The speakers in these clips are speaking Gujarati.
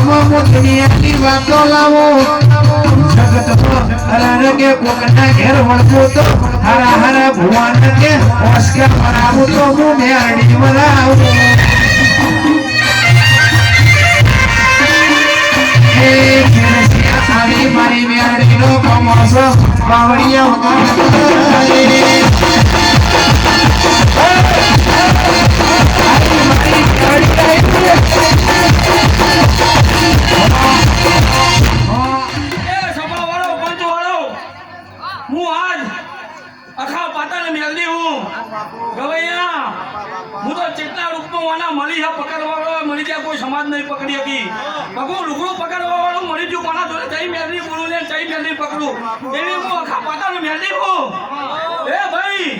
દુનિયાની વાતો લાવો જગતમાં હરાર કે કોકના ઘેર વળતું તો હરા હરા ભુવન કે ઓસ્કર મરાવું તો હું મેરડી મરાવું હે કેરસિયા સારી મારી મેરડીનો કમોસો બાવળિયા સમાજ નહીં પકડી હતી પકડું લુગડું પકડવા વાળું મળી ગયું કોના જોડે જઈ મેલડી બોલું ને જઈ મેલડી પકડું એવી હું આખા પાતાનું મેલડી હું એ ભાઈ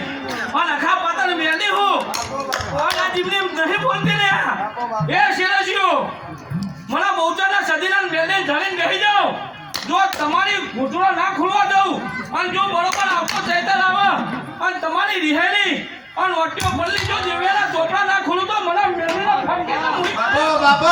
અને આખા પાતાનું મેલડી હું આ જીવની નહીં બોલતી ને એ શેરજીઓ મને બહુચાના સદીના મેલડી ધરીને બેસી જાઓ જો તમારી ઘૂંટણો ના ખુલવા દઉં અને જો બરોબર આવતો ચૈતર આવે અને તમારી રિહાઈ અને ઓટીઓ પલ્લી જો દેવેલા ચોપડા ના ખુલું તો મને મેળવીના ફટકે બાપો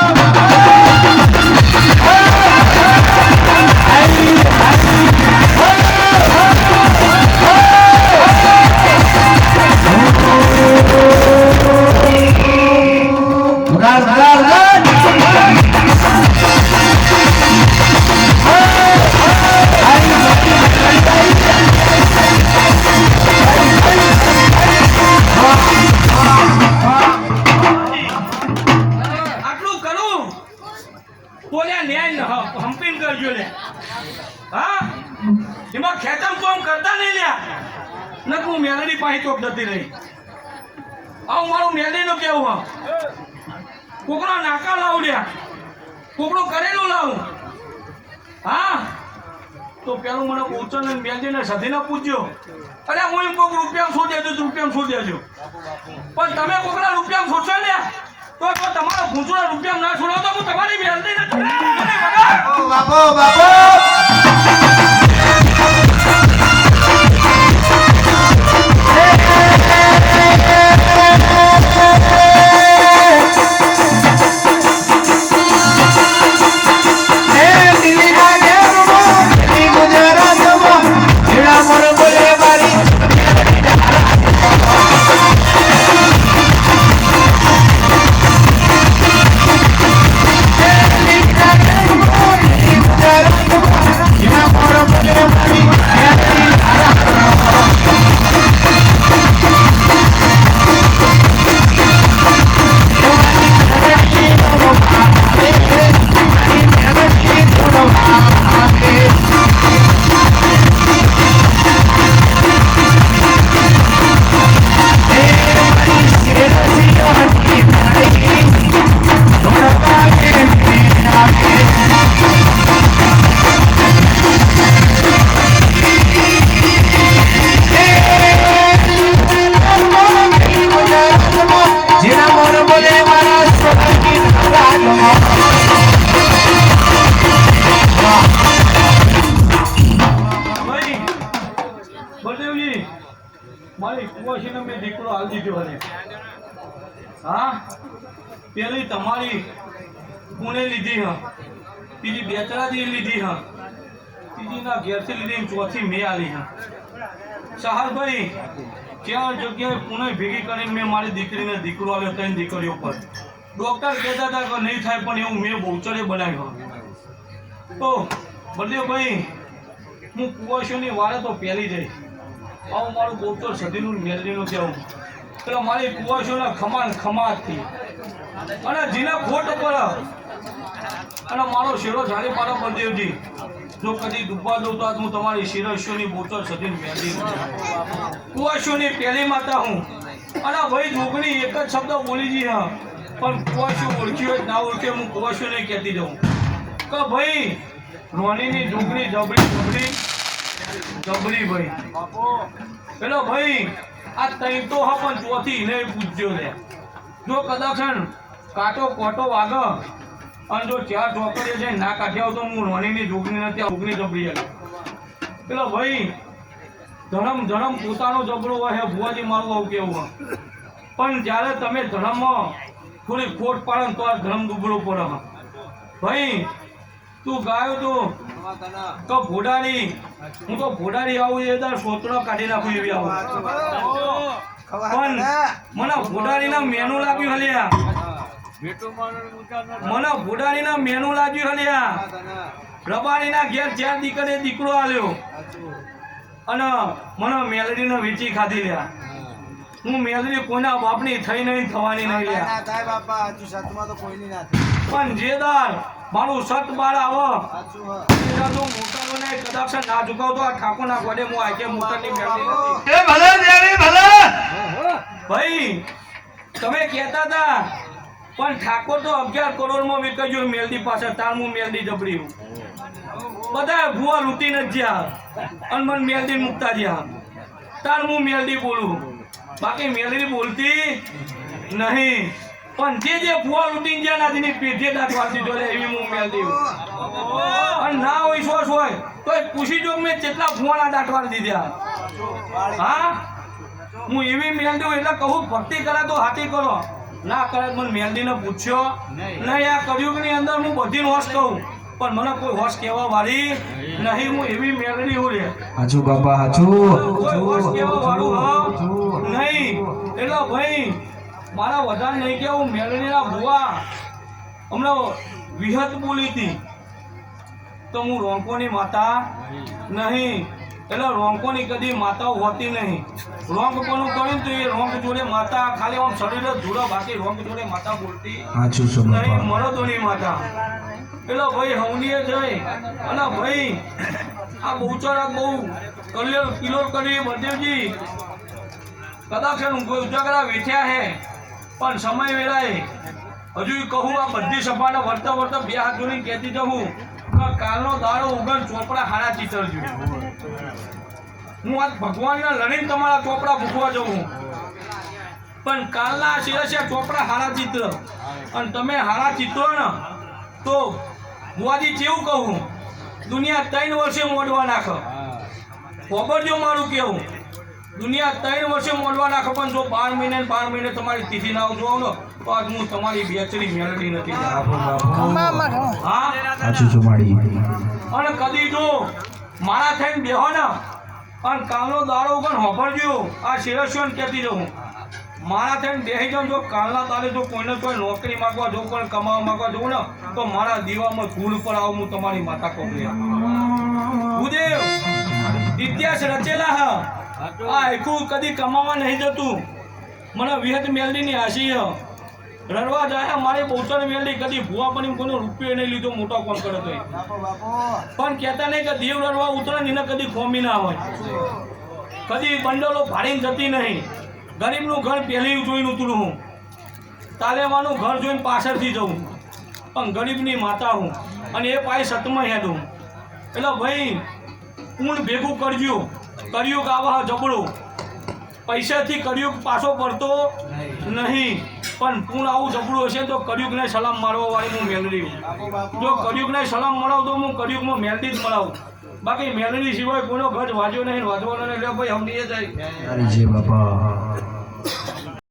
મેલડી પાસે ચોક જતી રહી આવું મારું મેલડી નું કેવું કોકનો નાકા લાવડ્યા કોકનું કરેલું લાવું હા તો પેલું મને ઉચન ને મેલડી ને સધીને પૂછ્યો અરે હું એમ કોક રૂપિયા શું દેજો રૂપિયા શું દેજો પણ તમે કોકના રૂપિયા છોડશો ને તો તમારા ભૂંચુના રૂપિયા ના છોડો તો હું તમારી મેલડી ને બાપો બાપો પેલી તમારી પુણે લીધી હા બીજી બેચરાજી લીધી હા ત્રીજીના ઘેરથી લીધી ચોથી મેં આલી હા સહારભાઈ 4 જગ્યાએ પુણે ભેગી કરીને મેં મારી દીકરીને દીકરો આવ્યો 3 દીકરીઓ પર ડોક્ટર કહેતા હતા કે નહીં થાય પણ એવું મેં બહુચરે બનાવ્યો તો બળદેવભાઈ હું કુવાશોની વાળે તો પહેલી જઈ આવું મારું બહુચર સદીનું મેલડીનું કહેવું પેલા મારી કુવાશોના ખમાન ખમાતથી અને જીને ખોટ પર અને મારો શેરો ઝાડી પાડો બળદેવજી જો કદી ડૂબવા દઉં તો હું તમારી શિરસ્યોની બોચર સદી મેળવી કુવાશોની પહેલી માતા હું અને ભાઈ જોગણી એક જ શબ્દ બોલી જી હા પણ કુવાશો ઓળખ્યો હોય ના ઓળખ્યો હું કુવાશો નહીં કહેતી જાઉં કે ભાઈ રોનીની જોગણી જબરી જબરી જબરી ભાઈ પેલો ભાઈ આ તઈ તો હા પણ ચોથી નહીં પૂછજો રે જો કદાચ કાંટો કોટો વાગ અને જો 4 ચોકડીઓ છે ના કાઢ્યા તો હું રોનીની જોગણી નથી ઓગણી જબરી પેલો ભાઈ ધર્મ ધર્મ પોતાનો જબરો હોય ભુવાજી મારું આવું કેવું પણ જ્યારે તમે ધર્મમાં થોડી ખોટ પાડો તો આ ધર્મ દુબળો પડે ભાઈ તું ગાયો તો ભોડાની હું તો ભોડાની આવું એ તાર સોતરો કાઢી નાખું એવી આવું પણ મને ભોડાનીના મેનુ લાગ્યું હલ્યા મને ભોડાનીના મેનુ લાગ્યું હલ્યા રબારીના ઘેર ચાર દીકરે દીકરો આલ્યો અને મને મેલડીનો વીચી ખાધી લ્યા હું મેલડી કોઈના બાપની થઈ નહીં થવાની નહીં લ્યા પણ જે દાર મારું સત બાર આવો એના તો મોટરને કદાચ ના ઝુકાવતો આ ઠાકોરના ગોડે હું આકે મોટરની મેળવી નથી એ ભલે દેવી ભલે ભાઈ તમે કહેતા હતા પણ ઠાકોર તો 11 કરોડમાં વિકાયો મેલડી પાસે તાર હું મેલડી જબરી હું બધા ભૂવા લૂંટીને જ જ્યાં અને મને મેલડી મૂકતા જ્યાં તાર હું મેલડી બોલું બાકી મેલડી બોલતી નહીં પણ જે ભૂવા લૂંટીને જ્યાં નાથી પેઢે દાંત વાળતી જોડે એવી હું મેલડી અને ના હોય સોસ હોય તો પૂછી જો મેં કેટલા ભૂવાના દાંત વાળી દીધા હા હું એવી મેલડી એટલે કહું ભક્તિ કરે તો હાથી કરો ના કરે મને મેલડીને પૂછ્યો નહીં આ કળિયુગની અંદર હું બધી હોશ કહું પણ મને કોઈ હોશ કહેવા વાળી નહીં હું એવી મેલડી હું રે હાચું બાપા હાચું કોઈ હોશ કહેવા વાળું નહીં એટલે ભાઈ મારા વધારે નહીં કેવું મેલડીના ભુવા હમણાં વિહત બોલી હતી તો હું રોંકોની માતા નહીં એટલે રોંકોની કદી માતાઓ હોતી નહીં રોંક કોનું કર્યું તો એ રોંક જોડે માતા ખાલી આમ શરીર જ જોડે બાકી રોંક જોડે માતા બોલતી હાચું છે નહીં બાપા મરદોની માતા એટલે ભાઈ હવનીએ જઈ અને ભાઈ આ બહુચરા બહુ કિલો કરી બળદેવજી કદાચ કોઈ ઉજાગરા વેઠ્યા હે પણ સમય વેળાએ હજુ કહું આ બધી સભાને વર્તા વર્તા બે હાથ જોડીને કહેતી જવું કે કાલનો દાડો ઉગન ચોપડા હારા ચીતરજો હું આજ ભગવાનને લડીને તમારા ચોપડા મૂકવા જવું પણ કાલના શિરસ્યા ચોપડા હારા ચિત્ર અને તમે હારા ચિત્રો ને તો બુઆજી કેવું કહું દુનિયા 3 વર્ષે મોડવા નાખો ખબર જો મારું કેવું દુનિયા 3 વર્ષે મોડવા નાખો પણ જો 12 મહિને તમારી તિથિ ના આવજો ને તો આજ હું તમારી બેચરી મેળવી નથી હા હાચું છે માડી અને કદી જો મારા થઈને બેહો ને અને કાલનો દાડો પણ હોભળજો આ શિરસ્યોને કહેતી જવું મારા થઈને બેસી જાઉં જો કાલના દાડે જો કોઈને કોઈ નોકરી માગવા જો કોઈ કમાવા માગવા જવું ને તો મારા દીવામાં ધૂળ પર આવું હું તમારી માતા કહું ભૂદેવ ઇતિહાસ રચેલા હા આ એકું કદી કમાવા નહીં જતું મને વિહત મેલડીની હાસી હ રડવા જાય મારી બહુચર મેલડી કદી ભૂવા પણ કોઈનો રૂપિયો નહીં લીધો મોટો કોણ કરે તો પણ કહેતા નહીં કે દેવ રડવા ઉતરે ને કદી ખોમી ના હોય કદી બંડલો ભાડીને જતી નહીં ગરીબનું ઘર પહેલી જોઈને ઉતરું હું તાલેવાનું ઘર જોઈને પાછળથી જઉં પણ ગરીબની માતા હું અને એ પાય સતમાં હેડું એટલે ભાઈ ઊંડ ભેગું કરજો કળિયુગ આવા જબડો પૈસાથી કળિયુગ પાછો પડતો નહીં પણ પૂર્ણ આવું જબડું હશે તો કળિયુગને સલામ મારવા વાળી હું મેલડી જો કળિયુગને સલામ મળાવું તો હું કળિયુગમાં મેલડી જ મળાવું બાકી મેલડી સિવાય કોઈનો ગજ વાજ્યો નહીં વાજવાનો નહીં એટલે ભાઈ હમણાં જાય જય બાપા